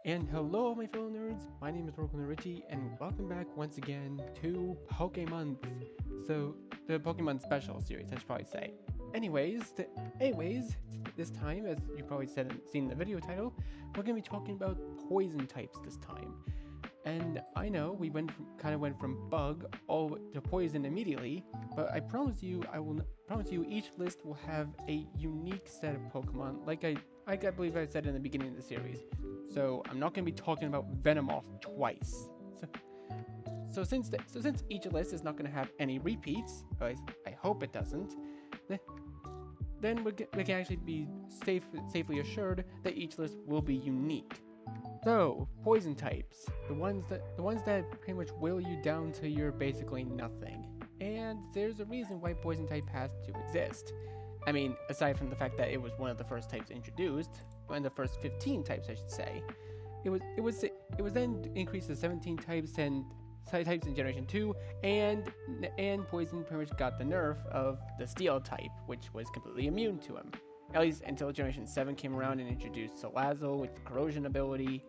And hello, my fellow nerds. My name is Richie, and welcome back once again to PokéMonth. So, the Pokemon Special series, I should probably say. Anyways, this time, as you probably seen in the video title, we're gonna be talking about poison types this time. And I know we kind of went from bug all to poison immediately, but I promise you, promise you, each list will have a unique set of Pokemon. I believe I said in the beginning of the series. So I'm not going to be talking about Venomoth twice. So, since each list is not going to have any repeats, at least I hope it doesn't, then we can actually be safely assured that each list will be unique. So, poison types, the ones that pretty much will you down to your basically nothing. And there's a reason why poison type has to exist. I mean, aside from the fact that it was one of the first types introduced, one of the first 15 types, I should say. It was then increased to 17 types and types in Generation 2, and poison pretty much got the nerf of the Steel type, which was completely immune to him. At least until Generation 7 came around and introduced Salazzle with the corrosion ability.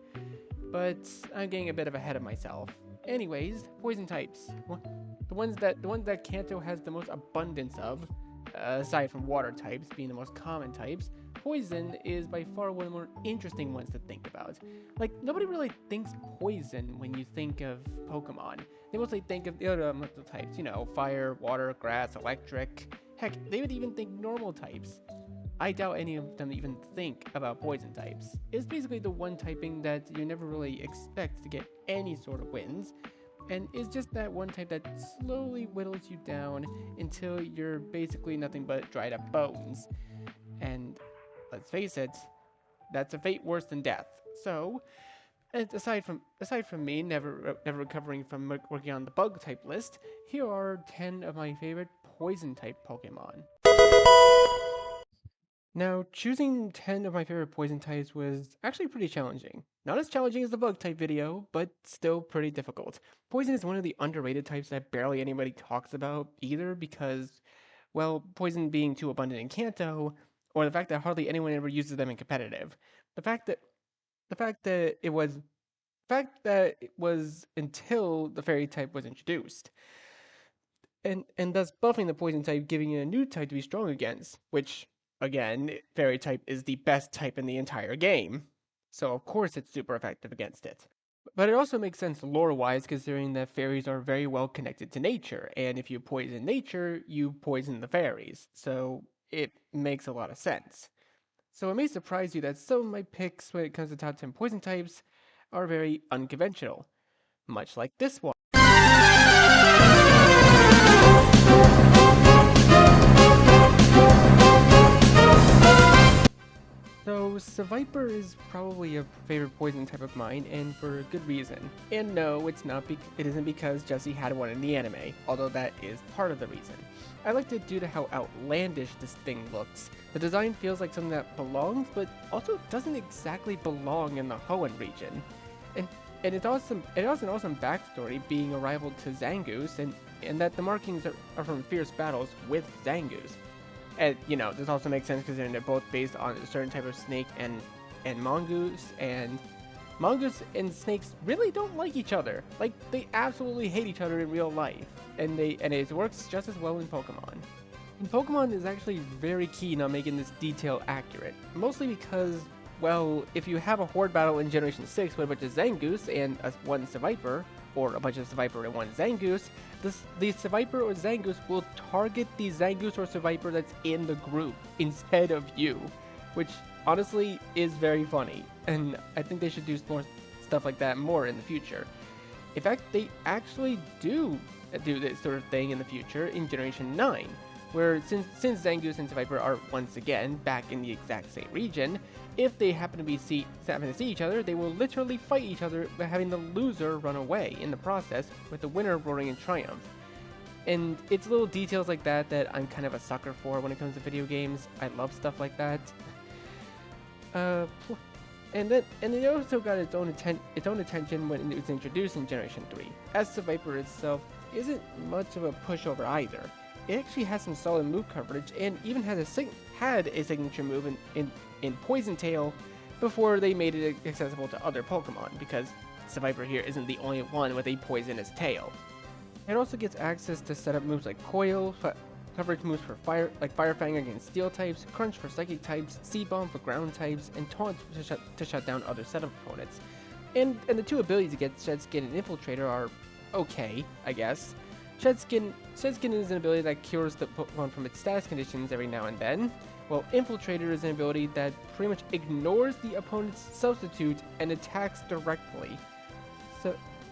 But I'm getting a bit of ahead of myself. Anyways, poison types. The ones that Kanto has the most abundance of, aside from water types being the most common types, poison is by far one of the more interesting ones to think about. Like, nobody really thinks poison when you think of Pokemon. They mostly think of the other elemental types, fire, water, grass, electric. Heck, they would even think normal types. I doubt any of them even think about poison types. It's basically the one typing that you never really expect to get any sort of wins, and it's just that one type that slowly whittles you down until you're basically nothing but dried up bones. And let's face it, that's a fate worse than death. So, and aside from me never recovering from working on the bug type list, here are 10 of my favorite poison type Pokemon. Now, choosing 10 of my favorite poison types was actually pretty challenging. Not as challenging as the bug type video, but still pretty difficult. Poison is one of the underrated types that barely anybody talks about either because, well, poison being too abundant in Kanto, or the fact that hardly anyone ever uses them in competitive. The fact that the fact that it was until the fairy type was introduced. And thus buffing the poison type, giving it a new type to be strong against, which, again, fairy type is the best type in the entire game. So of course it's super effective against it. But it also makes sense lore-wise, considering that fairies are very well connected to nature, and if you poison nature, you poison the fairies. So it makes a lot of sense. So it may surprise you that some of my picks when it comes to top 10 poison types are very unconventional, much like this one. So, Seviper is probably a favorite poison type of mine, and for a good reason. And no, it isn't because Jessie had one in the anime, although that is part of the reason. I liked it due to how outlandish this thing looks. The design feels like something that belongs, but also doesn't exactly belong in the Hoenn region. And it's awesome. It has an awesome backstory, being a rival to Zangoose, and that the markings are from fierce battles with Zangoose. And, this also makes sense because they're both based on a certain type of snake and mongoose, and mongoose and snakes really don't like each other. Like, they absolutely hate each other in real life, and it works just as well in Pokemon. And Pokemon is actually very keen on making this detail accurate, mostly because, well, if you have a horde battle in Generation 6 with a bunch of Zangoose and one Seviper, or a bunch of Seviper and one Zangoose, the Seviper or Zangoose will target the Zangoose or Seviper that's in the group instead of you, which honestly is very funny, and I think they should do more stuff like that more in the future. In fact, they actually do this sort of thing in the future in Generation 9, where since Zangoose and Seviper are once again back in the exact same region, if they happen to see each other, they will literally fight each other by having the loser run away in the process, with the winner roaring in triumph. And it's little details like that that I'm kind of a sucker for when it comes to video games. I love stuff like that. And it also got its own attention when it was introduced in Generation 3, as the Viper itself isn't much of a pushover either. It actually has some solid move coverage, and even had a signature move in Poison Tail before they made it accessible to other Pokemon, because Seviper here isn't the only one with a poisonous tail. It also gets access to set up moves like Coil, coverage moves for fire, like Fire Fang against Steel types, Crunch for Psychic types, Seed Bomb for ground types, and Taunt to shut down other setup opponents. And the two abilities against Shed Skin and Infiltrator are okay, I guess. Shed Skin is an ability that cures the Pokemon from its status conditions every now and then, while Infiltrator is an ability that pretty much ignores the opponent's substitute and attacks directly.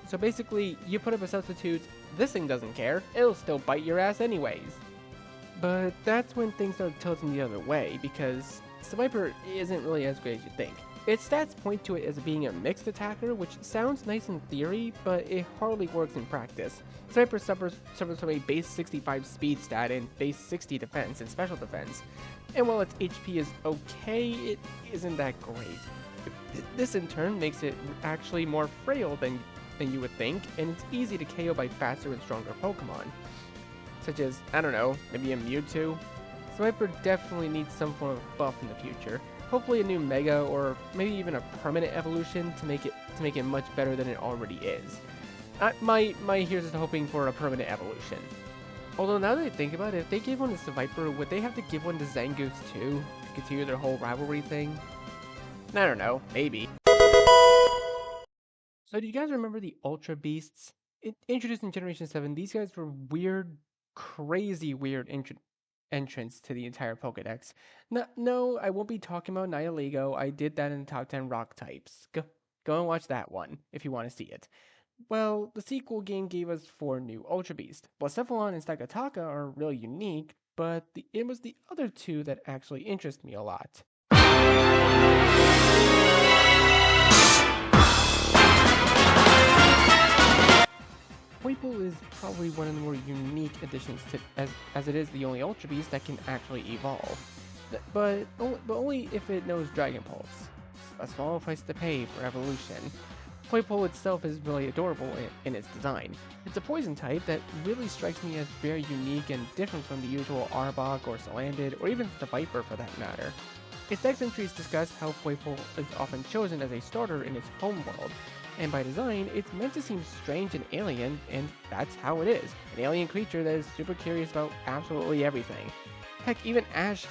So basically, you put up a substitute, this thing doesn't care, it'll still bite your ass anyways. But that's when things start tilting the other way, because Seviper isn't really as great as you think. Its stats point to it as being a mixed attacker, which sounds nice in theory, but it hardly works in practice. Seviper suffers from a base 65 speed stat and base 60 defense and special defense, and while its HP is okay, it isn't that great. This in turn makes it actually more frail than you would think, and it's easy to KO by faster and stronger Pokemon, such as, I don't know, maybe a Mewtwo. Seviper definitely needs some form of buff in the future. Hopefully a new Mega or maybe even a permanent evolution to make it much better than it already is. My here's just hoping for a permanent evolution. Although now that I think about it, if they gave one to Seviper, would they have to give one to Zangoose too to continue their whole rivalry thing? I don't know, maybe. So do you guys remember the Ultra Beasts? Introduced in Generation 7, these guys were weird, crazy weird entrance to the entire Pokedex. No, I won't be talking about Nihilego. I did that in the top 10 rock types. Go and watch that one if you want to see it. Well, the sequel game gave us 4 new Ultra Beasts. Blacephalon and Stakataka are really unique, but it was the other 2 that actually interest me a lot. Poipole is probably one of the more unique additions to, as it is the only Ultra Beast that can actually evolve, but only if it knows Dragon Pulse, a small price to pay for evolution. Poipole itself is really adorable in its design. It's a poison type that really strikes me as very unique and different from the usual Arbok or Salandit, or even the Viper for that matter. Its dex entries discuss how Poipole is often chosen as a starter in its home world, and by design, it's meant to seem strange and alien, and that's how it is. An alien creature that is super curious about absolutely everything. Heck, even Ash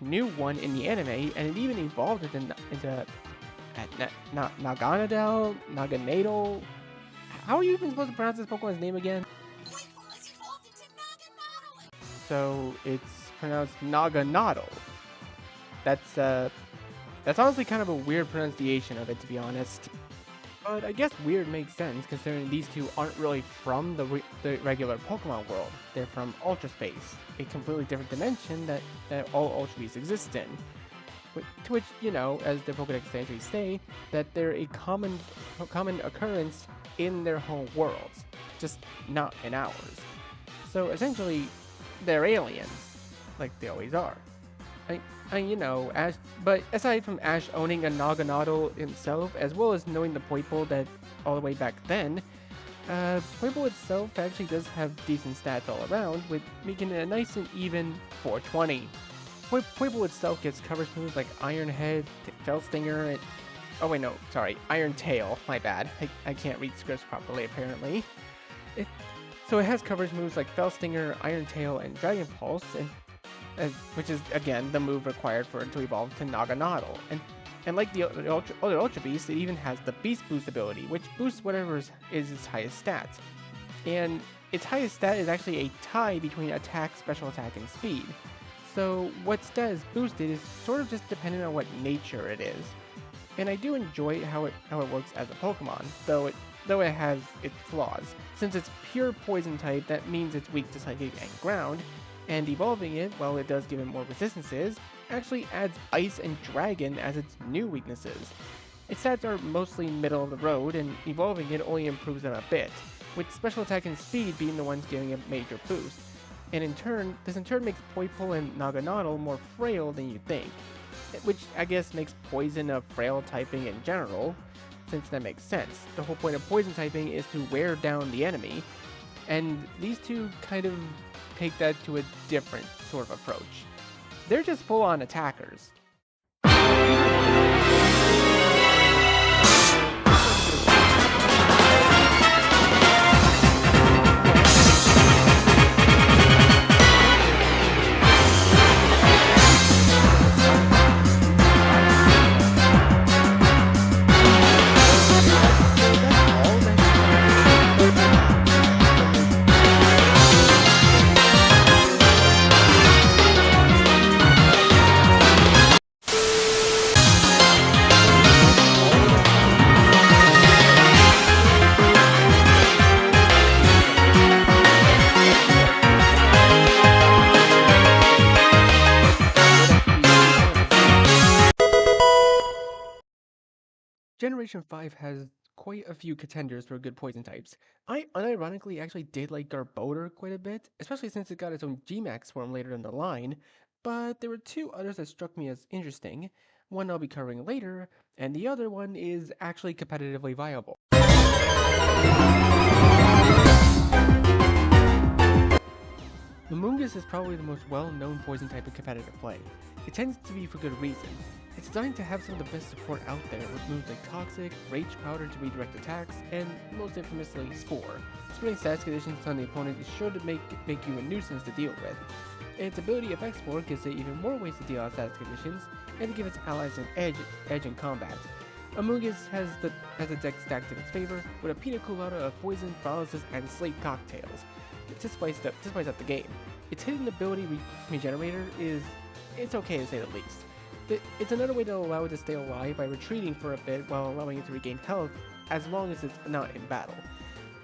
knew one in the anime, and it even evolved into Naganadel? How are you even supposed to pronounce this Pokemon's name again? So, it's pronounced Naganadel. That's honestly kind of a weird pronunciation of it, to be honest. But I guess weird makes sense, considering these two aren't really from the regular Pokemon world. They're from Ultra Space, a completely different dimension that all Ultra Beasts exist in. To which, you know, as the Pokedex entries say, that they're a common occurrence in their home worlds, just not in ours. So essentially, they're aliens, like they always are. You know, Ash, but aside from Ash owning a Naganadel himself, as well as knowing the Poipole that all the way back then, Poipole itself actually does have decent stats all around, with making it a nice and even 420. Poipole itself gets coverage moves like Iron Head, Fell Stinger, and oh wait, no, sorry, Iron Tail. My bad. I can't read scripts properly apparently. So it has coverage moves like Fell Stinger, Iron Tail, and Dragon Pulse, which is, again, the move required for it to evolve to Naganadel. And like the other Ultra Beasts, it even has the Beast Boost ability, which boosts whatever is its highest stat. And its highest stat is actually a tie between attack, special attack, and speed. So what stat is boosted is sort of just dependent on what nature it is. And I do enjoy how it works as a Pokemon, though it has its flaws. Since it's pure poison type, that means it's weak to Psychic and Ground, and evolving it, while it does give it more resistances, actually adds Ice and Dragon as its new weaknesses. Its stats are mostly middle of the road, and evolving it only improves them a bit, with special attack and speed being the ones giving a major boost. And this in turn makes Poipole and Naganadel more frail than you think, which I guess makes poison a frail typing in general, since that makes sense. The whole point of poison typing is to wear down the enemy, and these two kind of take that to a different sort of approach. They're just full-on attackers. Generation 5 has quite a few contenders for good poison types. I unironically actually did like Garbodor quite a bit, especially since it got its own G-Max form later in the line, but there were two others that struck me as interesting. One I'll be covering later, and the other one is actually competitively viable. Amoonguss is probably the most well-known poison type in competitive play. It tends to be for good reason. It's designed to have some of the best support out there with moves like Toxic, Rage Powder to redirect attacks, and most infamously Spore. Spreading status conditions on the opponent is sure to make you a nuisance to deal with. Its ability Effect Spore gives it even more ways to deal out status conditions, and to give its allies an edge in combat. Amoonguss has a deck stacked in its favor, with a pina colada of poison, paralysis, and slate cocktails to spice up the game. Its hidden ability Regenerator it's okay to say the least. It's another way to allow it to stay alive by retreating for a bit while allowing it to regain health as long as it's not in battle.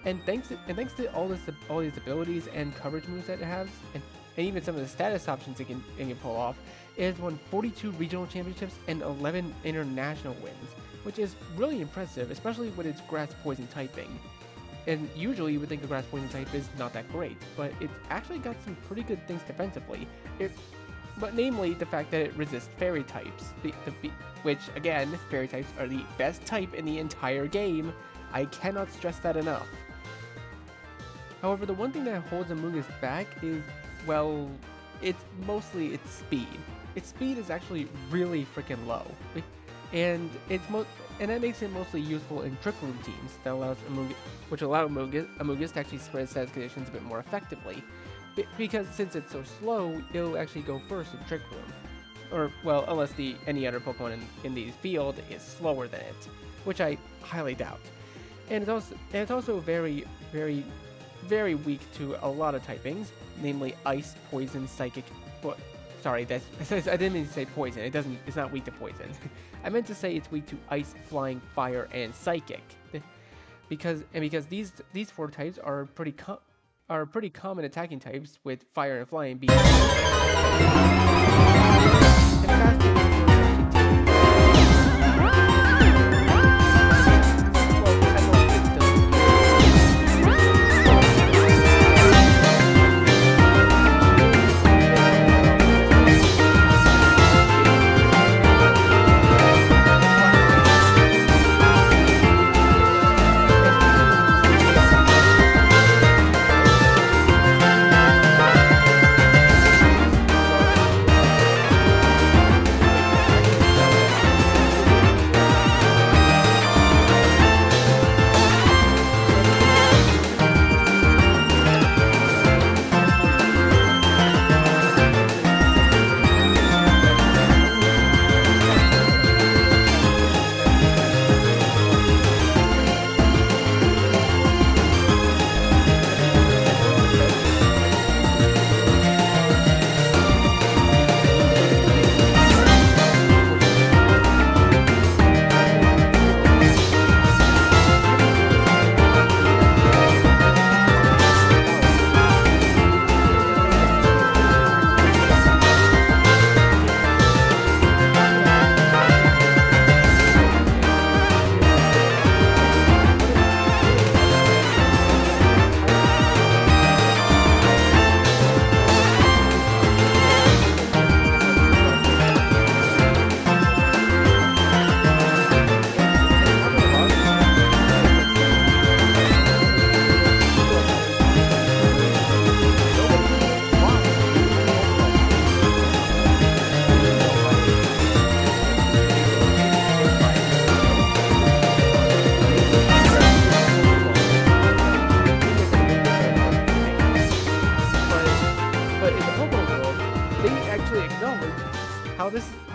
And thanks to all these abilities and coverage moves that it has, and even some of the status options it can pull off, it has won 42 regional championships and 11 international wins, which is really impressive, especially with its grass poison typing. And usually you would think the grass poison type is not that great, but it's actually got some pretty good things defensively. But namely the fact that it resists fairy types, which again, fairy types are the best type in the entire game. I cannot stress that enough. However, the one thing that holds Amoonguss back is, well, it's mostly its speed. Its speed is actually really freaking low, and that makes it mostly useful in Trick Room teams that allow Amoonguss to actually spread status conditions a bit more effectively. Because since it's so slow, it'll actually go first in Trick Room. Or, well, unless any other Pokemon in the field is slower than it, which I highly doubt. And it's also very, very, very weak to a lot of typings, namely Ice, Poison, Psychic. Sorry, I didn't mean to say Poison. It's not weak to Poison. I meant to say it's weak to Ice, Flying, Fire, and Psychic. Because these four types are pretty common attacking types, with Fire and Flying being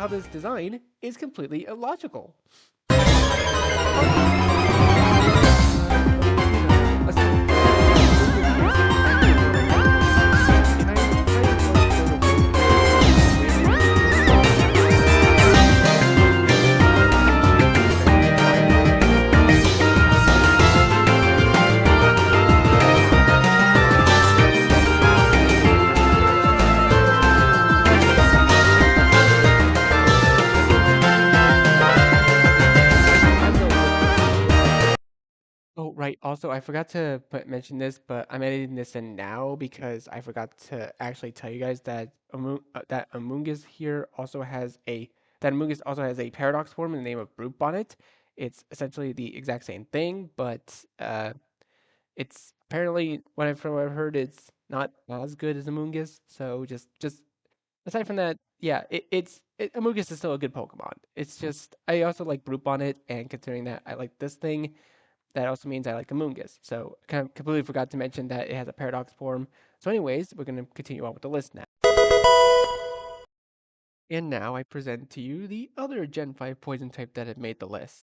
how this design is completely illogical. Right. Also, I forgot to mention this, but I'm editing this in now because I forgot to actually tell you guys that Amoonguss here also has a that Amoonguss also has a paradox form in the name of Brute Bonnet. It's essentially the exact same thing, but it's apparently from what I've heard, it's not as good as Amoonguss. So just aside from that, yeah, Amoonguss is still a good Pokemon. It's just I also like Brute Bonnet, and considering that I like this thing that also means I like Amoonguss. So I kind of completely forgot to mention that it has a paradox form. So anyways, we're going to continue on with the list now. And now I present to you the other Gen 5 poison type that had made the list.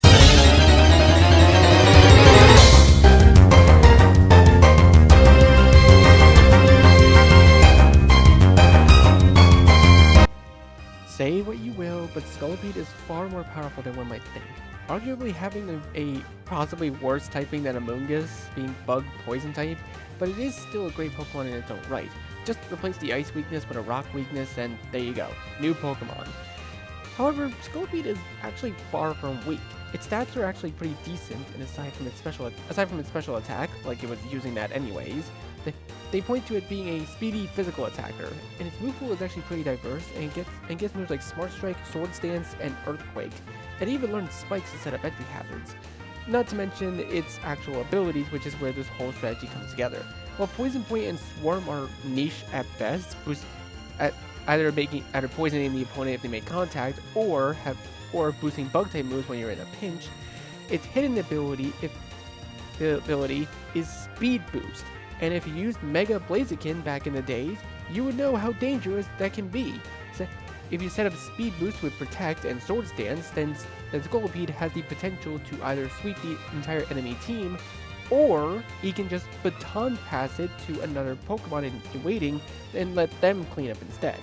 Say what you will, but Scolipede is far more powerful than one might think. Arguably having a possibly worse typing than Amoonguss, being Bug Poison type, but it is still a great Pokemon in its own right. Just replace the Ice weakness with a Rock weakness, and there you go. New Pokemon. However, Scolipede is actually far from weak. Its stats are actually pretty decent, and aside from its special attack, like it was using that anyways, they point to it being a speedy physical attacker, and its move pool is actually pretty diverse, and gets moves like Smart Strike, Sword Stance, and Earthquake. It even learns spikes to set up entry hazards. Not to mention its actual abilities, which is where this whole strategy comes together. While Poison Point and Swarm are niche at best, at either poisoning the opponent if they make contact, or boosting bug type moves when you're in a pinch, its hidden ability is Speed Boost. And if you used Mega Blaziken back in the days, you would know how dangerous that can be. So if you set up Speed Boost with Protect and Sword Stance, then Scolipede has the potential to either sweep the entire enemy team, or he can just baton pass it to another Pokemon in waiting and let them clean up instead.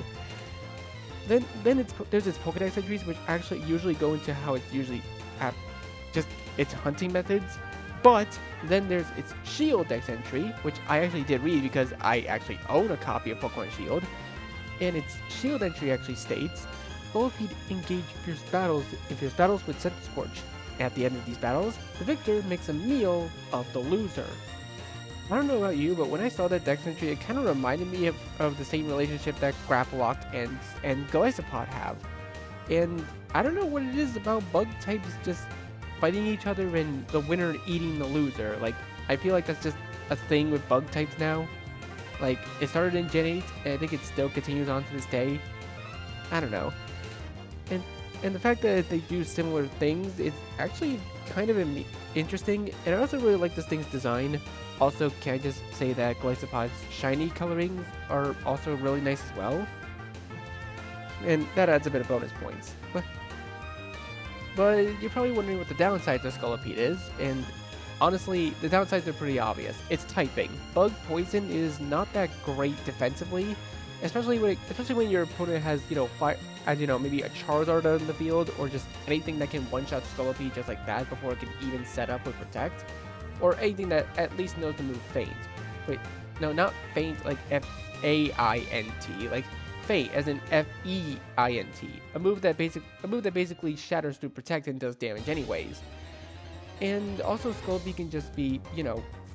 Then there's its Pokedex entries, which actually usually go into how it's usually just its hunting methods. But then there's its Shield Dex entry, which I actually did read because I actually own a copy of Pokemon Shield. And its Shield entry actually states, Scolipede engage fierce battles with Scent Scorch. At the end of these battles, the victor makes a meal of the loser. I don't know about you, but when I saw that Dex entry, it kind of reminded me of the same relationship that Grapploct and Golisopod have. And I don't know what it is about bug types just fighting each other and the winner eating the loser. Like, I feel like that's just a thing with bug types now. Like, it started in Gen 8, and I think it still continues on to this day. I don't know. And the fact that they do similar things, it's actually kind of interesting. And I also really like this thing's design. Also, can I just say that Golisopod's shiny colorings are also really nice as well? And that adds a bit of bonus points. But you're probably wondering what the downsides of Scolipede is, and honestly, the downsides are pretty obvious. It's typing. Bug Poison is not that great defensively, especially when your opponent has, maybe a Charizard on the field, or just anything that can one-shot Scolipede just like that before it can even set up with Protect, or anything that at least knows the move Feint. Wait, no, not Feint like F-A-I-N-T, like Feint as in F-E-I-N-T, a move that basically shatters through Protect and does damage anyways. And also Scolipede can just be,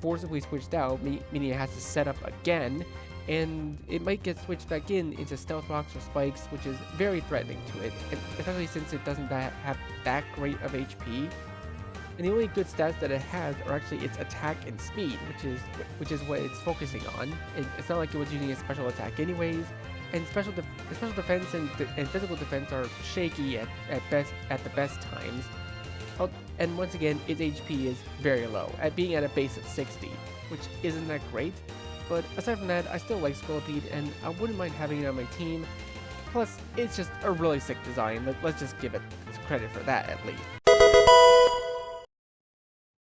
forcibly switched out, meaning it has to set up again, and it might get switched back into Stealth Rocks or Spikes, which is very threatening to it, especially since it doesn't have that great of HP. And the only good stats that it has are actually its attack and speed, which is what it's focusing on. It's not like it was using a special attack anyways, and special defense and physical defense are shaky at the best times. Oh, and once again, its HP is very low, at being at a base of 60, which isn't that great. But aside from that, I still like Scolipede, and I wouldn't mind having it on my team. Plus, it's just a really sick design. Let's just give it credit for that at least.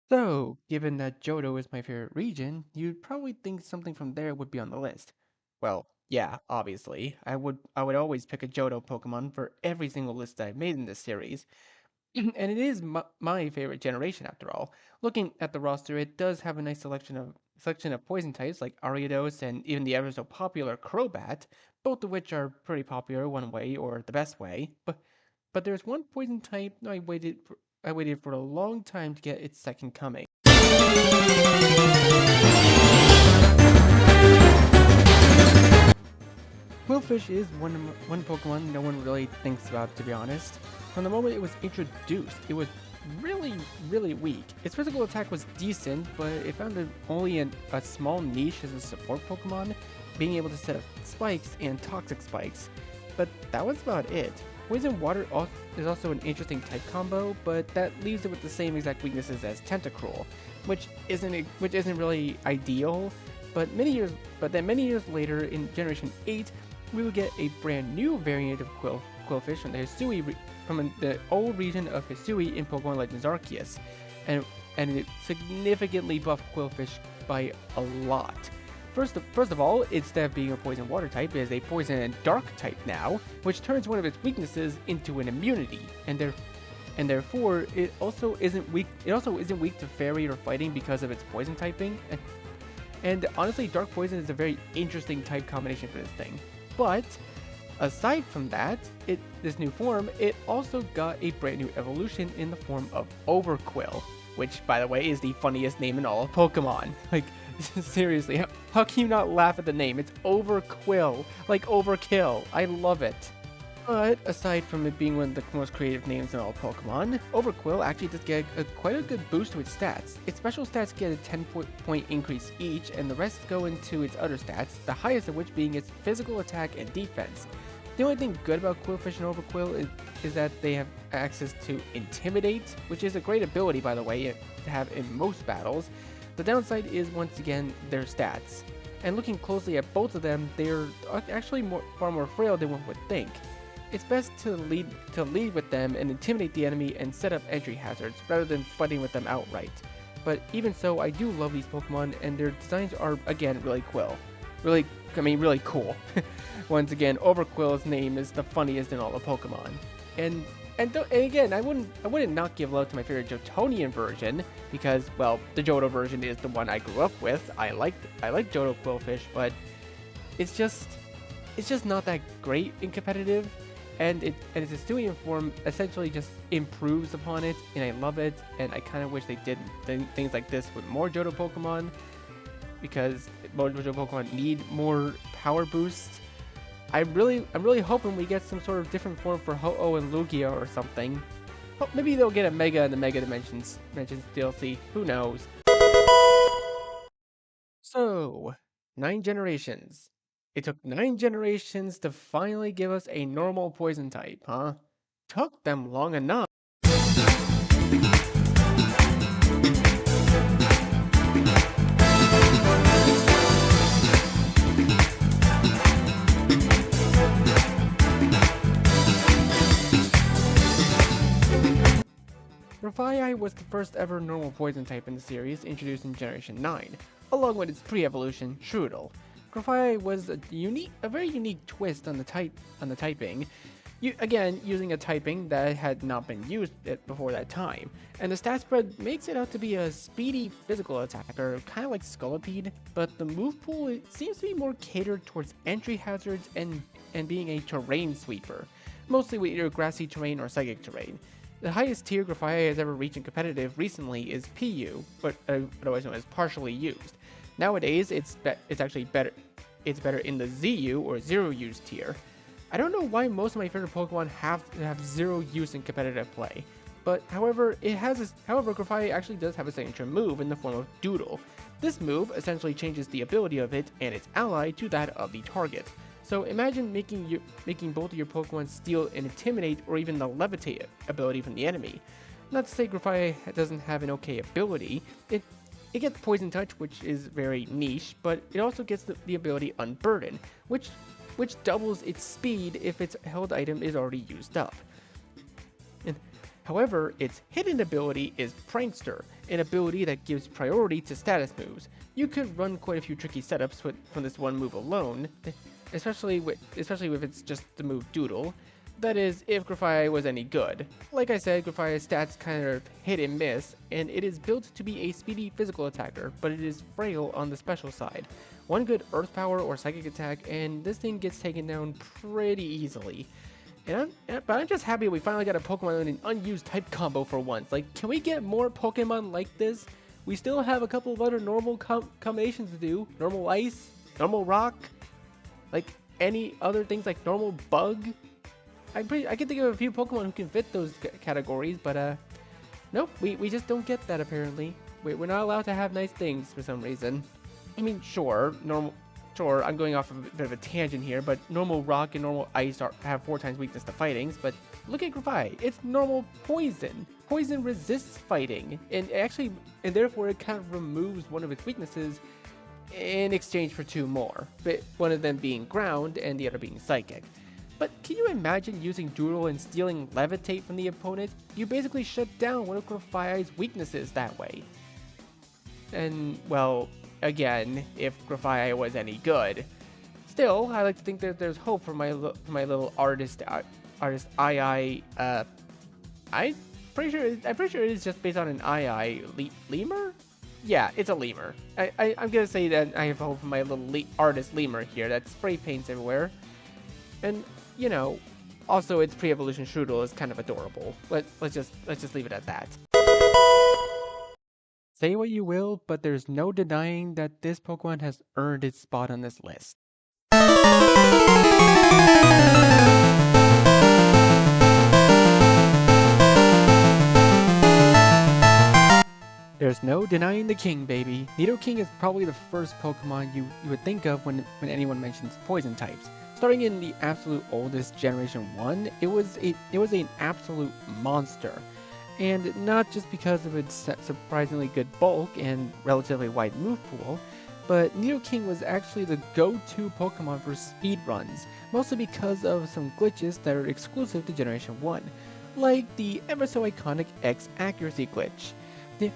So, given that Johto is my favorite region, you'd probably think something from there would be on the list. Well, yeah, obviously. I would always pick a Johto Pokemon for every single list I've made in this series. And it is my favorite generation after all. Looking at the roster, it does have a nice selection of poison types like Ariados and even the ever so popular Crobat, both of which are pretty popular one way or the best way. But there's one poison type I waited for a long time to get its second coming. Quillfish is one Pokemon no one really thinks about, to be honest. From the moment it was introduced, it was really weak. Its physical attack was decent, but it found only a small niche as a support Pokemon, being able to set up spikes and toxic spikes. But that was about it. Poison Water is also an interesting type combo, but that leaves it with the same exact weaknesses as Tentacruel, which isn't really ideal. But then many years later, in Generation 8, we will get a brand new variant of Quillfish from the old region of Hisui in Pokemon Legends Arceus, and it significantly buffed Quillfish by a lot. First of all, instead of being a poison water type, it is a poison and dark type now, which turns one of its weaknesses into an immunity, and therefore it also isn't weak to fairy or fighting because of its poison typing. And honestly, dark poison is a very interesting type combination for this thing. But aside from that, this new form, it also got a brand new evolution in the form of Overquill, which, by the way, is the funniest name in all of Pokemon. Like, seriously, how can you not laugh at the name? It's Overquill, like overkill. I love it. But aside from it being one of the most creative names in all Pokemon, Overquill actually does get quite a good boost to its stats. Its special stats get a 10-point increase each, and the rest go into its other stats, the highest of which being its physical attack and defense. The only thing good about Quillfish and Overquill is that they have access to Intimidate, which is a great ability, by the way, to have in most battles. The downside is, once again, their stats. And looking closely at both of them, they're actually far more frail than one would think. It's best to lead with them and intimidate the enemy and set up entry hazards, rather than fighting with them outright. But even so, I do love these Pokemon, and their designs are, again, really cool. Once again, Overquill's name is the funniest in all of Pokemon. And again, I wouldn't not give love to my favorite Johtonian version, because, well, the Johto version is the one I grew up with. I like Johto Quillfish, but it's just not that great in competitive. And its Hisuian form essentially just improves upon it, and I love it. And I kind of wish they did things like this with more Johto Pokemon, because most Johto Pokemon need more power boosts. I'm really hoping we get some sort of different form for Ho-Oh and Lugia or something. Oh, maybe they'll get a Mega in the Mega Dimensions DLC. Who knows? So, 9 generations. It took 9 generations to finally give us a normal poison type, huh? Took them long enough. Grafaiai was the first ever normal poison type in the series, introduced in Generation 9, along with its pre-evolution, Shroodle. Grafaiai was a very unique twist on the typing, again using a typing that had not been used before that time, and the stat spread makes it out to be a speedy physical attacker, kind of like Scolipede, but the move pool seems to be more catered towards entry hazards and being a terrain sweeper, mostly with either grassy terrain or psychic terrain. The highest tier Grafaiai has ever reached in competitive recently is PU, but otherwise known as partially used. Nowadays, it's actually better. It's better in the ZU or zero use tier. I don't know why most of my favorite Pokemon have zero use in competitive play, but however, Grafaiai actually does have a signature move in the form of Doodle. This move essentially changes the ability of it and its ally to that of the target. So imagine making both of your Pokemon steal and Intimidate or even the Levitate ability from the enemy. Not to say Grafaiai doesn't have an okay ability. It gets Poison Touch, which is very niche, but it also gets the ability Unburden, which doubles its speed if its held item is already used up. However, its hidden ability is Prankster, an ability that gives priority to status moves. You could run quite a few tricky setups from this one move alone, especially if it's just the move Doodle. That is, if Grafaiai was any good. Like I said, Grafaiai's stats kind of hit and miss, and it is built to be a speedy physical attacker, but it is frail on the special side. One good Earth Power or Psychic attack, and this thing gets taken down pretty easily. But I'm just happy we finally got a Pokemon in an unused type combo for once. Like, can we get more Pokemon like this? we still have a couple of other normal combinations to do. Normal ice, normal rock, like any other things like normal bug. I can think of a few Pokemon who can fit those categories, but nope, we just don't get that apparently. We're not allowed to have nice things for some reason. I mean, sure, I'm going off a bit of a tangent here, but normal rock and normal ice have 4 times weakness to fightings, but look at Grafai. It's normal poison. Poison resists fighting, and therefore it kind of removes one of its weaknesses in exchange for 2 more, but one of them being ground and the other being psychic. But can you imagine using Doodle and stealing Levitate from the opponent? You basically shut down one of Grafai's weaknesses that way. And, well, again, if Grafai was any good. Still, I like to think that there's hope for my little artist I'm pretty sure it is just based on an lemur? Yeah, it's a lemur. I'm gonna say that I have hope for my little artist lemur here that spray paints everywhere. And, you know, also its pre-evolution Strudel is kind of adorable. Let's just leave it at that. Say what you will, but there's no denying that this Pokemon has earned its spot on this list. There's no denying the king, baby. Nidoking is probably the first Pokemon you would think of when anyone mentions poison types. Starting in the absolute oldest Generation 1, it was an absolute monster. And not just because of its surprisingly good bulk and relatively wide move pool, but Nidoking was actually the go-to Pokemon for speedruns, mostly because of some glitches that are exclusive to Generation 1, like the ever so iconic X accuracy glitch.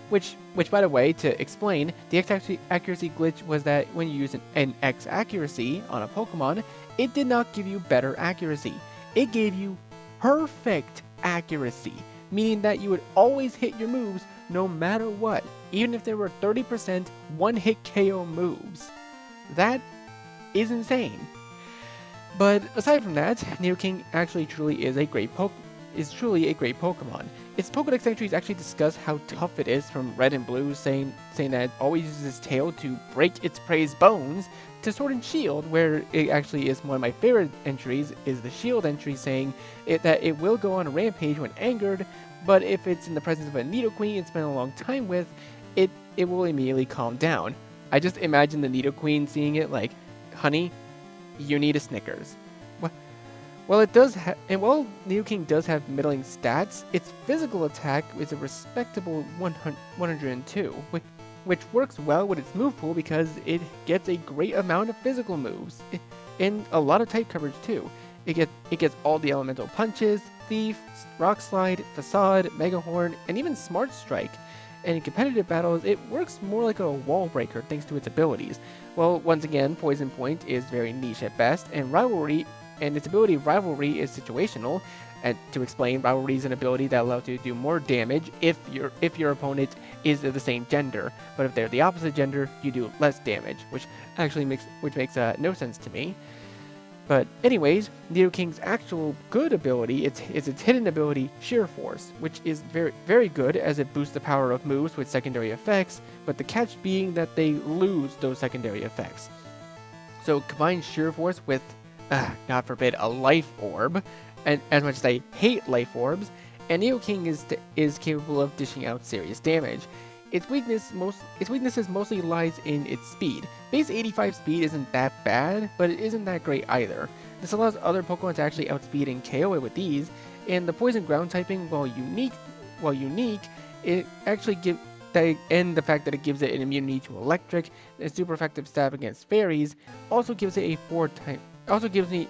Which, by the way, to explain, the X accuracy glitch was that when you use an X accuracy on a Pokemon, it did not give you better accuracy. It gave you perfect accuracy, meaning that you would always hit your moves no matter what, even if there were 30% one-hit KO moves. That is insane. But aside from that, Nidoking actually truly is a great Pokemon. Its Pokédex entries actually discuss how tough it is, from Red and Blue saying that it always uses its tail to break its prey's bones, to Sword and Shield, where it actually is one of my favorite entries, is the Shield entry saying that it will go on a rampage when angered, but if it's in the presence of a Nidoqueen it's spent a long time with, it will immediately calm down. I just imagine the Nidoqueen seeing it like, honey, you need a Snickers. While Nidoking does have middling stats, its physical attack is a respectable 102, which works well with its move pool because it gets a great amount of physical moves, and a lot of type coverage too. It gets all the elemental punches, Thief, Rock Slide, Facade, Mega Horn, and even Smart Strike. And in competitive battles, it works more like a wall breaker thanks to its abilities. Well, once again, Poison Point is very niche at best, and its ability Rivalry is situational. And to explain, Rivalry is an ability that allows you to do more damage if your opponent is of the same gender, but if they're the opposite gender, you do less damage, which makes no sense to me. But anyways, Nidoking's actual good ability is its hidden ability, Sheer Force, which is very, very good as it boosts the power of moves with secondary effects, but the catch being that they lose those secondary effects. So combine Sheer Force with, God forbid, a Life Orb, and as much as I hate Life Orbs, and Nidoking is capable of dishing out serious damage. Its weaknesses mostly lies in its speed. Base 85 speed isn't that bad, but it isn't that great either. This allows other Pokemon to actually outspeed and KO it with ease, and the poison ground typing, while unique, it actually and the fact that it gives it an immunity to electric and super effective stab against fairies also gives it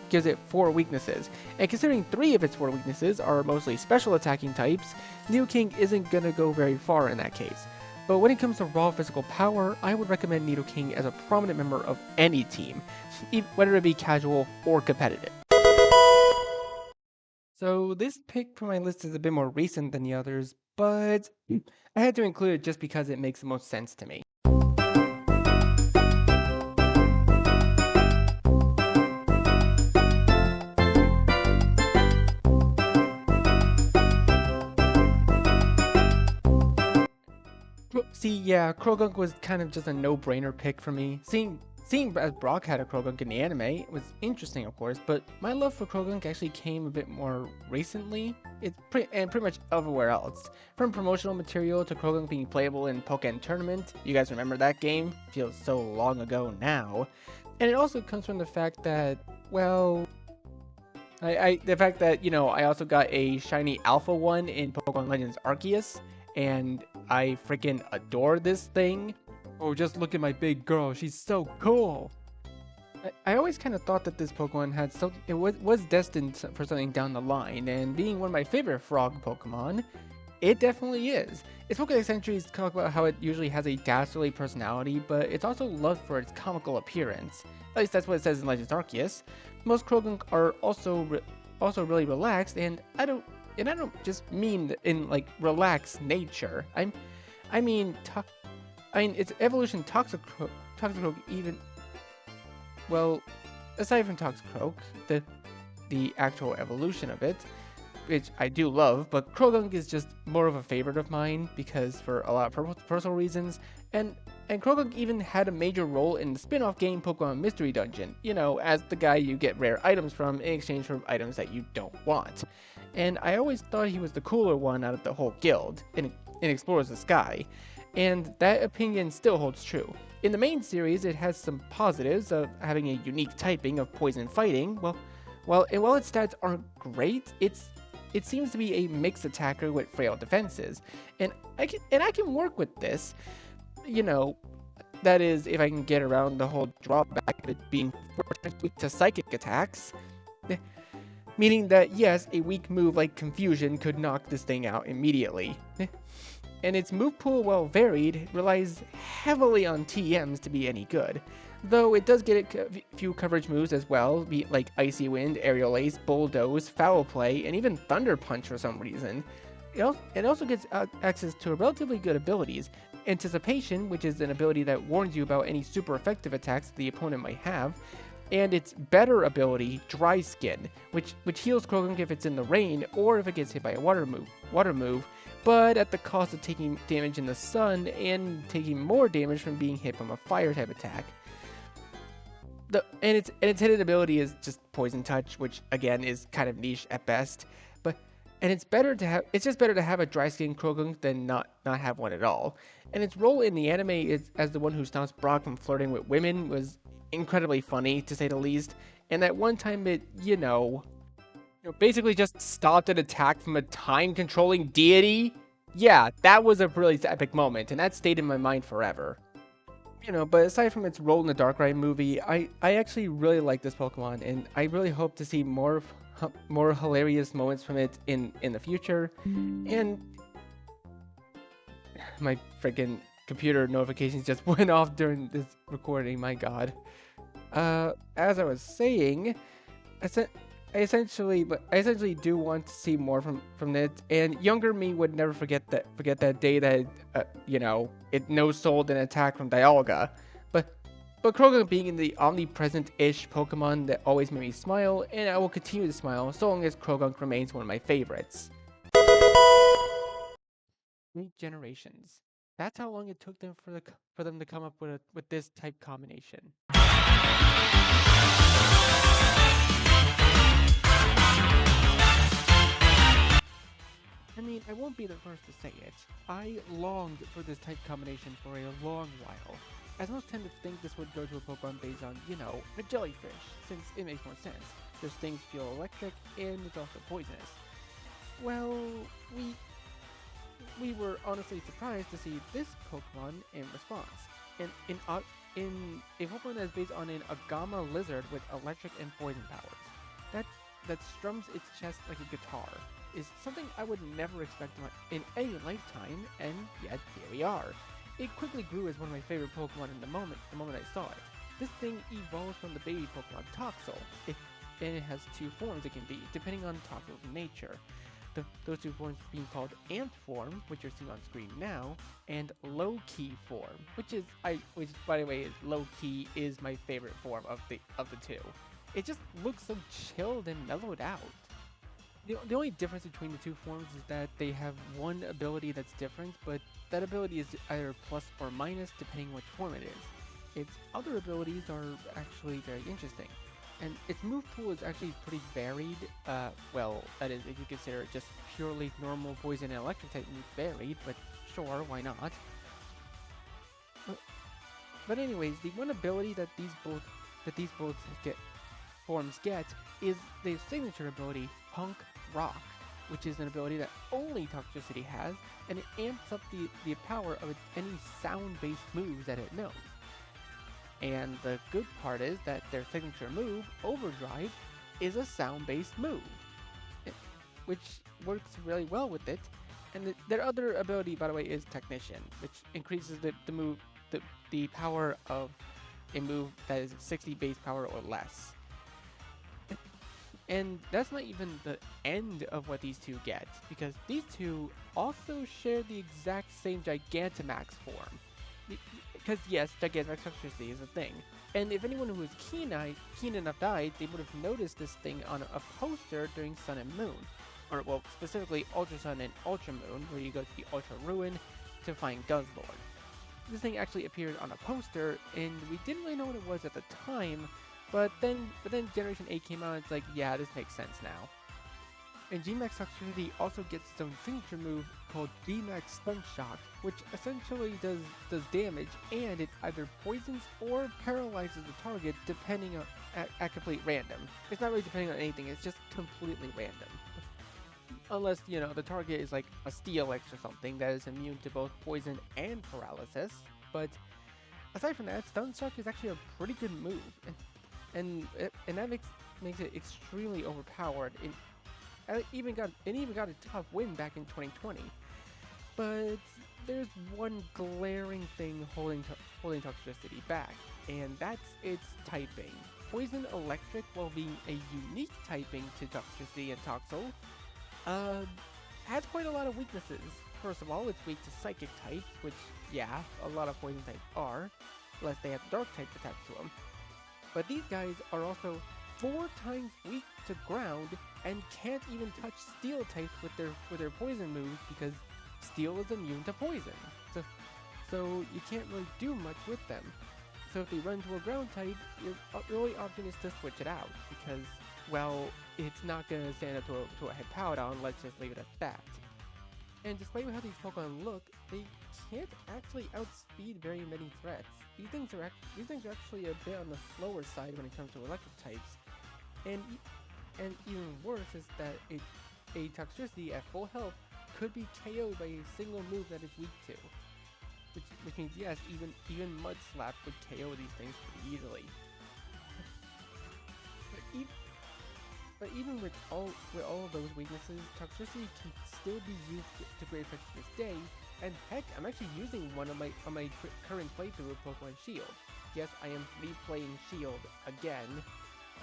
gives it 4 weaknesses. And considering 3 of its 4 weaknesses are mostly special attacking types, Nidoking isn't gonna go very far in that case. But when it comes to raw physical power, I would recommend Nidoking as a prominent member of any team, whether it be casual or competitive. So this pick from my list is a bit more recent than the others, but I had to include it just because it makes the most sense to me. See, yeah, Krogunk was kind of just a no-brainer pick for me. Seeing as Brock had a Krogunk in the anime was interesting, of course, but my love for Krogunk actually came a bit more recently. Pretty much everywhere else. From promotional material to Krogunk being playable in Pokken Tournament. You guys remember that game? Feels so long ago now. And it also comes from the fact that, well, the fact that, you know, I also got a shiny alpha one in Pokemon Legends Arceus, and I freaking adore this thing. Oh, just look at my big girl, she's so cool. I always kind of thought that this Pokemon had something, it was destined for something down the line, and being one of my favorite frog Pokemon, it definitely is. Its Pokédex entries talk about how it usually has a dastardly personality, but it's also loved for its comical appearance. At least that's what it says in Legends Arceus. Most Krogunk are also really relaxed, and I don't just mean in like relaxed nature. I mean its evolution Toxicroak even, well, aside from Toxicroak, the actual evolution of it, which I do love, but Krogunk is just more of a favorite of mine because for a lot of personal reasons, and Krogunk even had a major role in the spin-off game Pokemon Mystery Dungeon, you know, as the guy you get rare items from in exchange for items that you don't want. And I always thought he was the cooler one out of the whole guild in Explorers the Sky, and that opinion still holds true. In the main series, it has some positives of having a unique typing of poison fighting. While its stats aren't great, it seems to be a mixed attacker with frail defenses, and I can work with this. You know, that is, if I can get around the whole drawback of it being weak to psychic attacks. Meaning that, yes, a weak move like Confusion could knock this thing out immediately. And its move pool, while varied, relies heavily on TMs to be any good. Though it does get a few coverage moves as well, be it like Icy Wind, Aerial Ace, Bulldoze, Foul Play, and even Thunder Punch for some reason. It also gets access to relatively good abilities. Anticipation, which is an ability that warns you about any super effective attacks the opponent might have, and its better ability, Dry Skin, which heals Krogunk if it's in the rain or if it gets hit by a water move, but at the cost of taking damage in the sun and taking more damage from being hit from a fire type attack. And its hidden ability is just Poison Touch, which again is kind of niche at best. It's just better to have a dry skin Krogunk than not have one at all. And its role in the anime is as the one who stops Brock from flirting with women was incredibly funny, to say the least. And that one time it, basically just stopped an attack from a time-controlling deity. Yeah, that was a really epic moment, and that stayed in my mind forever. But aside from its role in the Darkrai movie, I actually really like this Pokemon, and I really hope to see more hilarious moments from it in the future. And my freaking computer notifications just went off during this recording, my god. As I was saying, I essentially do want to see more from it, and younger me would never forget that day that it no-sold an attack from Dialga. But Krogunk being the omnipresent-ish Pokemon that always made me smile, and I will continue to smile so long as Krogunk remains one of my favorites. 8 generations. That's how long it took them for them to come up with this type combination. I mean, I won't be the first to say it. I longed for this type combination for a long while, as most tend to think this would go to a Pokemon based on, a jellyfish, since it makes more sense. Those things feel electric, and it's also poisonous. Well, we were honestly surprised to see this Pokemon in response. In a Pokemon that is based on an Agama lizard with electric and poison powers. That strums its chest like a guitar is something I would never expect in any lifetime, and yet here we are. It quickly grew as one of my favorite Pokemon the moment I saw it. This thing evolves from the baby Pokemon Toxel, and it has 2 forms it can be, depending on Toxel's nature. Those 2 forms being called Ant form, which you're seeing on screen now, and Low Key form, which by the way is Low Key is my favorite form of the 2. It just looks so chilled and mellowed out. The only difference between the two forms is that they have one ability that's different, but that ability is either plus or minus depending which form it is. Its other abilities are actually very interesting, and its move pool is actually pretty varied. Well, that is if you consider it just purely normal poison and electric type moves varied, but sure, why not? But, but anyways, the one ability that these both get forms get is the signature ability, Punk Rock, which is an ability that only Toxtricity has, and it amps up the power of any sound-based moves that it knows. And the good part is that their signature move, Overdrive, is a sound-based move, which works really well with it. And their other ability, by the way, is Technician, which increases the power of a move that is 60 base power or less. And that's not even the end of what these two get, because these two also share the exact same Gigantamax form. Because yes, Gigantamax Toxtricity is a thing. And if anyone who was keen enough died, they would have noticed this thing on a poster during Sun and Moon. Or, well, specifically Ultra Sun and Ultra Moon, where you go to the Ultra Ruin to find Guzzlord. This thing actually appeared on a poster, and we didn't really know what it was at the time, but then Generation 8 came out and it's like, yeah, this makes sense now. And Gmax Toxtricity also gets its own signature move called Gmax Stun Shock, which essentially does damage, and it either poisons or paralyzes the target depending on at complete random. It's not really depending on anything, it's just completely random. Unless, you know, the target is like a Steelix or something that is immune to both poison and paralysis. But aside from that, Stun Shock is actually a pretty good move. And that makes it extremely overpowered. It even got a tough win back in 2020. But there's one glaring thing holding Toxtricity back, and that's its typing. Poison Electric, while being a unique typing to Toxtricity and Toxel, has quite a lot of weaknesses. First of all, it's weak to Psychic types, which, yeah, a lot of poison types are, unless they have Dark types attached to them. But these guys are also 4 times weak to ground and can't even touch Steel types with their poison moves because Steel is immune to poison. So you can't really do much with them. So if they run to a ground type, your only option is to switch it out because, well, it's not going to stand up to a Hippowdon, let's just leave it at that. And despite how these Pokemon look, they can't actually outspeed very many threats. These things are actually a bit on the slower side when it comes to electric types. And even worse is that a Toxtricity at full health could be KO'd by a single move that it's weak to. Which means, yes, even Mud Slap would KO these things pretty easily. But even with all of those weaknesses, Toxtricity can still be used to great effect to this day. And heck, I'm actually using one on my current playthrough of Pokemon Shield. Yes, I am replaying Shield again.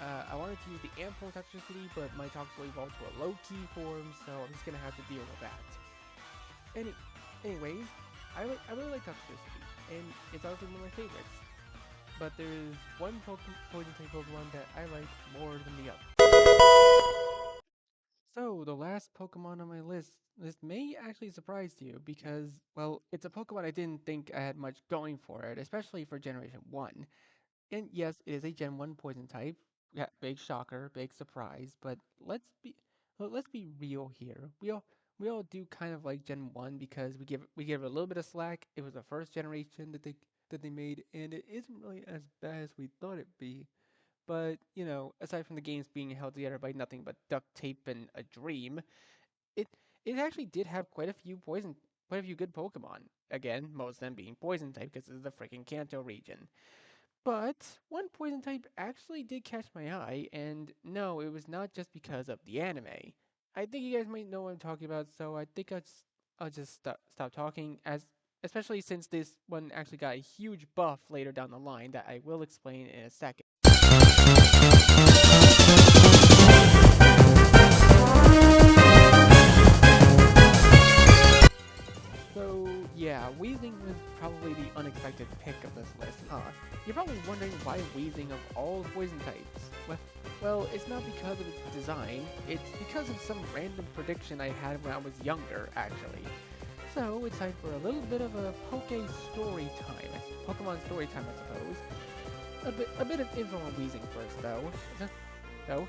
I wanted to use the Amp form Toxtricity, but my Toxel evolved to a low-key form, so I'm just gonna have to deal with that. Anyways, I really like Toxtricity, and it's also one of my favorites. But there is one poison type Pokemon that I like more than the other. So, the last Pokemon on my list, this may actually surprise you because, well, it's a Pokemon I didn't think I had much going for it, especially for Generation 1. And yes, it is a Gen 1 poison type. Yeah, big shocker, big surprise, but let's be real here. We all do kind of like Gen 1 because we give it a little bit of slack. It was the first generation that they made, and it isn't really as bad as we thought it'd be. But, you know, aside from the games being held together by nothing but duct tape and a dream, it it actually did have quite a few good Pokemon. Again, most of them being poison type because this is the freaking Kanto region. But one poison type actually did catch my eye, and no, it was not just because of the anime. I think you guys might know what I'm talking about, so I think I'll just stop talking, especially since this one actually got a huge buff later down the line that I will explain in a second. So Yeah, Weezing was probably the unexpected pick of this list, huh? You're probably wondering why Weezing of all poison types. Well, it's not because of its design, it's because of some random prediction I had when I was younger, actually. So, it's time for a little bit of a story time. Pokemon story time, I suppose. A bit of info on Weezing first, though. Though,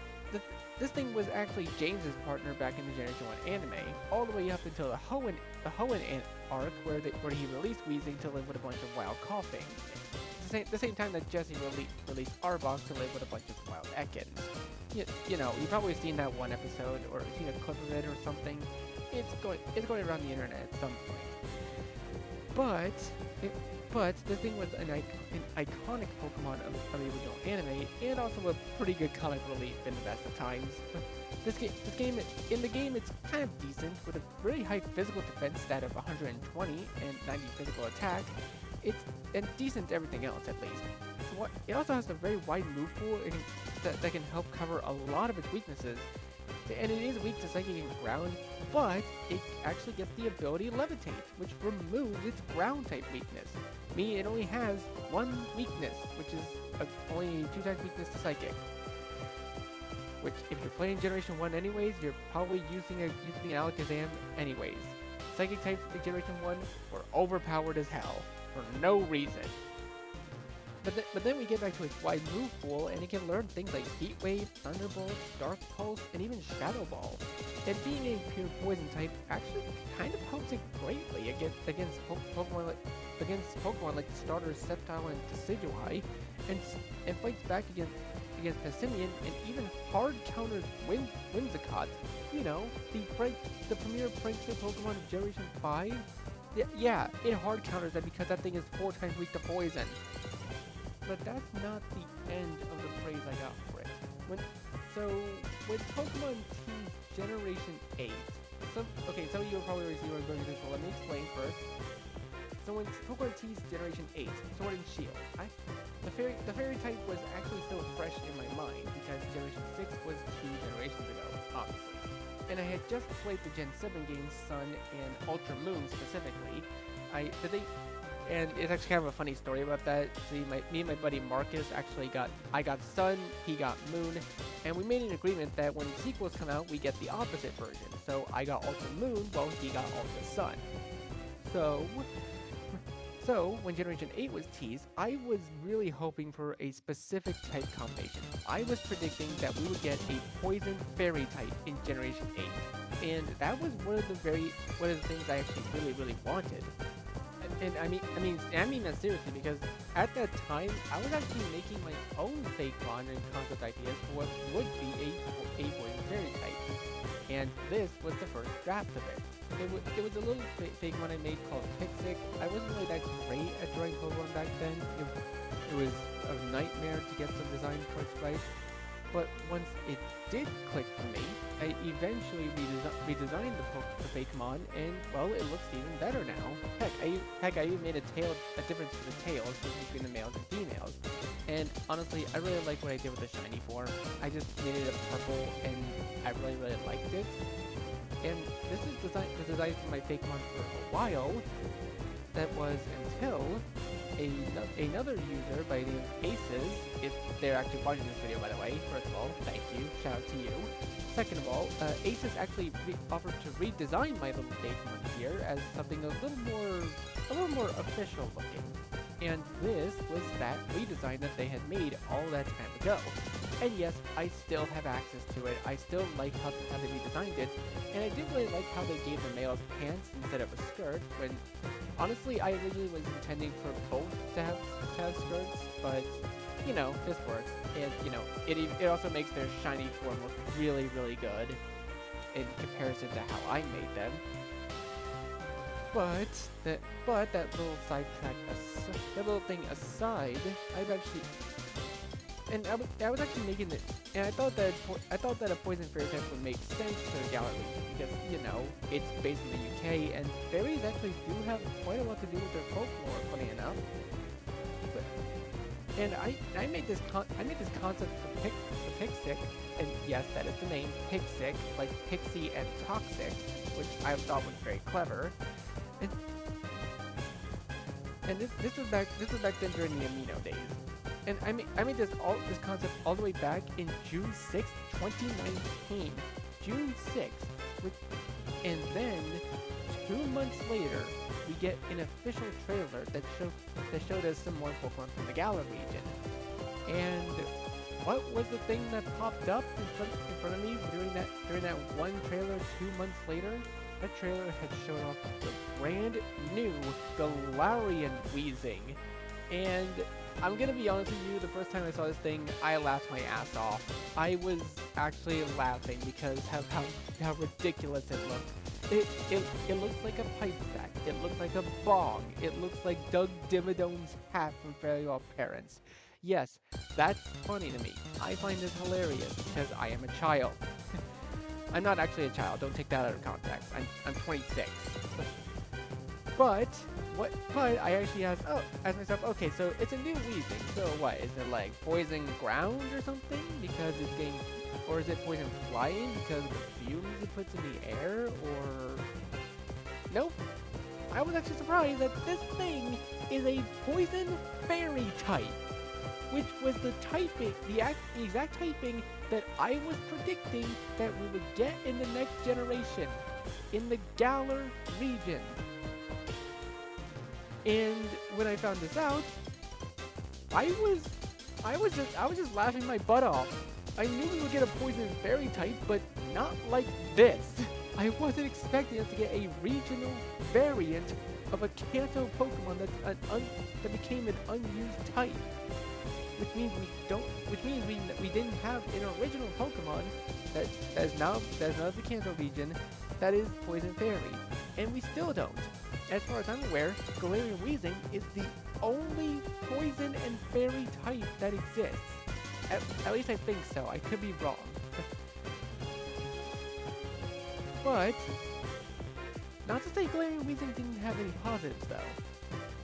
this thing was actually James's partner back in the Generation 1 anime, all the way up until the Hoenn arc, where he released Weezing to live with a bunch of wild coughing. The same time that Jesse released Arbok to live with a bunch of wild Ekans. You know, you've probably seen that one episode, or seen a clip of it or something. It's going around the internet at some point. But the thing was an iconic Pokemon of the original anime, and also a pretty good comic relief in the best of times. In the game, it's kind of decent, with a very high physical defense stat of 120 and 90 physical attack. It's decent everything else, at least. It also has a very wide move pool that can help cover a lot of its weaknesses. And it is weak to Psychic and Ground, but it actually gets the ability Levitate, which removes its Ground-type weakness. Meaning it only has one weakness, which is only 2 times weakness to Psychic. Which, if you're playing Generation 1 anyways, you're probably using Alakazam anyways. Psychic types in Generation 1 were overpowered as hell, for no reason. But then we get back to its wide move pool, and it can learn things like Heat Wave, Thunderbolt, Dark Pulse, and even Shadow Ball. And being a pure poison type actually kind of helps it greatly against Pokemon like the starters Sceptile and Decidueye, and fights back against Passimian, and even hard counters Whimsicott. You know, the premier prankster Pokemon of Generation 5. Yeah, it hard counters that because that thing is 4 times weak to poison. But that's not the end of the praise I got for it. When Pokemon T's Generation 8, some of you will probably already see where I'm going with this, but let me explain first. So when Pokemon T's Generation 8, Sword and Shield, the fairy type was actually still fresh in my mind because Generation 6 was 2 generations ago, obviously. And I had just played the Gen 7 games Sun and Ultra Moon specifically. And it's actually kind of a funny story about that. See, me and my buddy Marcus I got Sun, he got Moon, and we made an agreement that when sequels come out, we get the opposite version. So I got Ultra Moon, while he got Ultra Sun. So when Generation 8 was teased, I was really hoping for a specific type combination. I was predicting that we would get a Poison Fairy type in Generation 8, and that was one of the things I actually really wanted. And I mean that seriously, because at that time, I was actually making my own fake Mon and concept ideas for what would be a Poison Fairy type. And this was the first draft of it. It was a little fake one I made called Pixie. I wasn't really that great at drawing Pokemon back then. It was a nightmare to get some design parts right. But once it did click for me, I eventually redesigned the Fakemon, and well, it looks even better now. Heck, I even made a difference in the tails between the males and females. And honestly, I really like what I did with the shiny form. I just made it a purple, and I really liked it. And this is the design for my Fakemon for a while. That was until another user by the name of Aces, if they're actually watching this video, by the way. First of all, thank you, shout out to you. Second of all, Aces actually offered to redesign my little Fakemon here as something a little more official looking. And this was that redesign that they had made all that time ago. And yes, I still have access to it. I still like how they redesigned it, and I did really like how they gave the males pants instead of a skirt, when honestly I originally was intending for both to have skirts, but you know, this works. And you know, it also makes their shiny form look really good in comparison to how I made them. But that little sidetrack, that little thing aside, I was actually making it, and I thought that a Poison Fairy type would make sense to the Galar region because, you know, it's based in the UK, and fairies actually do have quite a lot to do with their folklore, funny enough. And I made this concept for Pixie, and yes, that is the name, Pixie, like Pixie and Toxic, which I thought was very clever. and this was back then during the amino days. And I made this concept all the way back in June 6th, 2019. June 6th, and then 2 months later, we get an official trailer that showed us some more Pokemon from the Galar region. And what was the thing that popped up in front of me during that one trailer 2 months later? That trailer had shown off the brand new Galarian Weezing. And I'm gonna be honest with you, the first time I saw this thing, I laughed my ass off. I was actually laughing because of how ridiculous it looked. It looks like a pipe stack. It looks like a bong. It looks like Doug Dimmadone's hat from Fairly Odd Parents. Yes, that's funny to me. I find this hilarious because I am a child. I'm not actually a child. Don't take that out of context. I'm 26. But I actually asked myself, okay, so it's a new Weezing. So what? Is it like poison ground or something because it's getting, or is it poison flying because of the fumes it puts in the air? Or nope. I was actually surprised that this thing is a poison fairy type, which was the exact typing that I was predicting that we would get in the next generation, in the Galar region. And when I found this out, I was just laughing my butt off. I knew we would get a poison fairy type, but not like this. I wasn't expecting us to get a regional variant of a Kanto Pokemon that became an unused type. Which means we didn't have an original Pokemon that is now the Kanto region that is Poison Fairy, and we still don't. As far as I'm aware, Galarian Weezing is the only Poison and Fairy type that exists. At least I think so. I could be wrong. But not to say Galarian Weezing didn't have any positives though.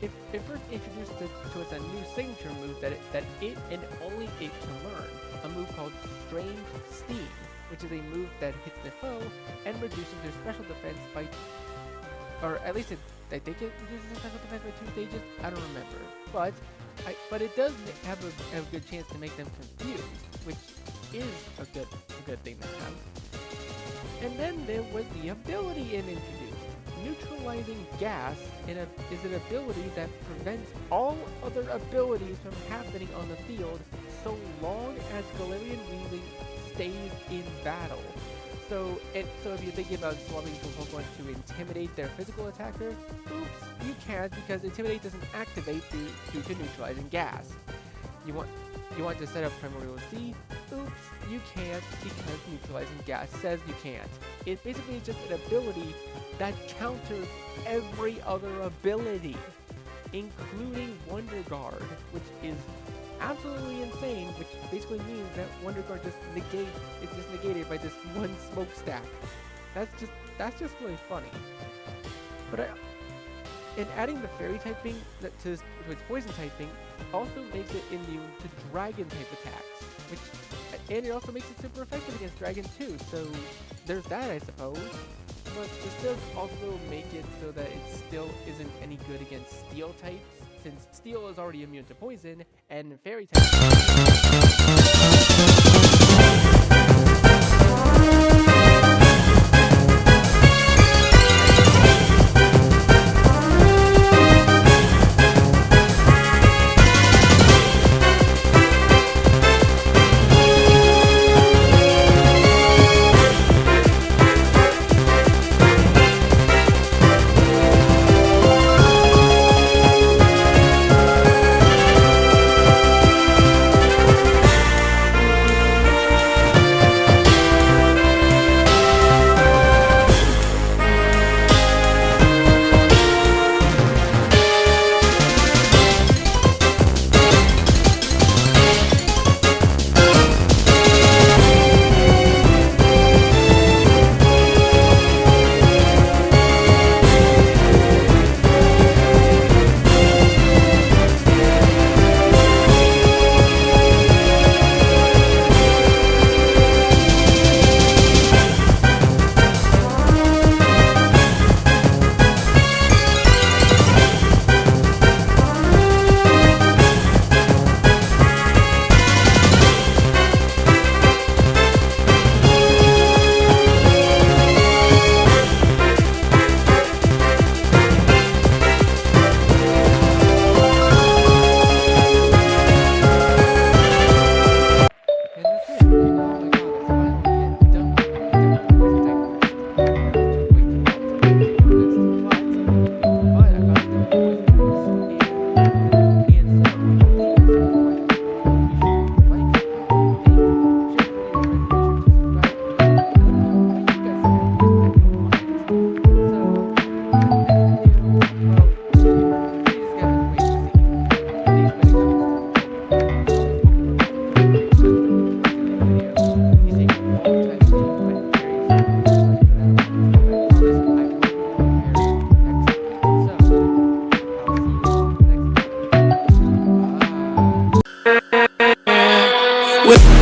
It first introduced to us a new signature move that it and only it can learn. A move called Strange Steam, which is a move that hits the foe and reduces their special defense by, or at least I think it reduces their special defense by 2 stages. I don't remember, but it does have a good chance to make them confused, which is a good thing to have. And then there was the ability it introduced. Neutralizing Gas is an ability that prevents all other abilities from happening on the field so long as Galarian Weezing stays in battle. So if you're thinking about swapping to a Pokemon to intimidate their physical attacker, oops, you can't because Intimidate doesn't activate due to neutralizing Gas. You want to set up Primordial C? Oops, you can't because neutralizing Gas says you can't. It basically is just an ability that counters every other ability, including Wonder Guard, which is absolutely insane, which basically means that Wonder Guard is just negated by this one smokestack. That's just really funny. But and adding the fairy typing to its poison typing also makes it immune to dragon type attacks, and it also makes it super effective against dragon too. So there's that, I suppose. But this does also make it so that it still isn't any good against steel types, since steel is already immune to poison, and fairy types.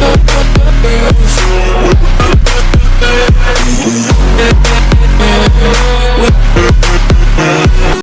We'll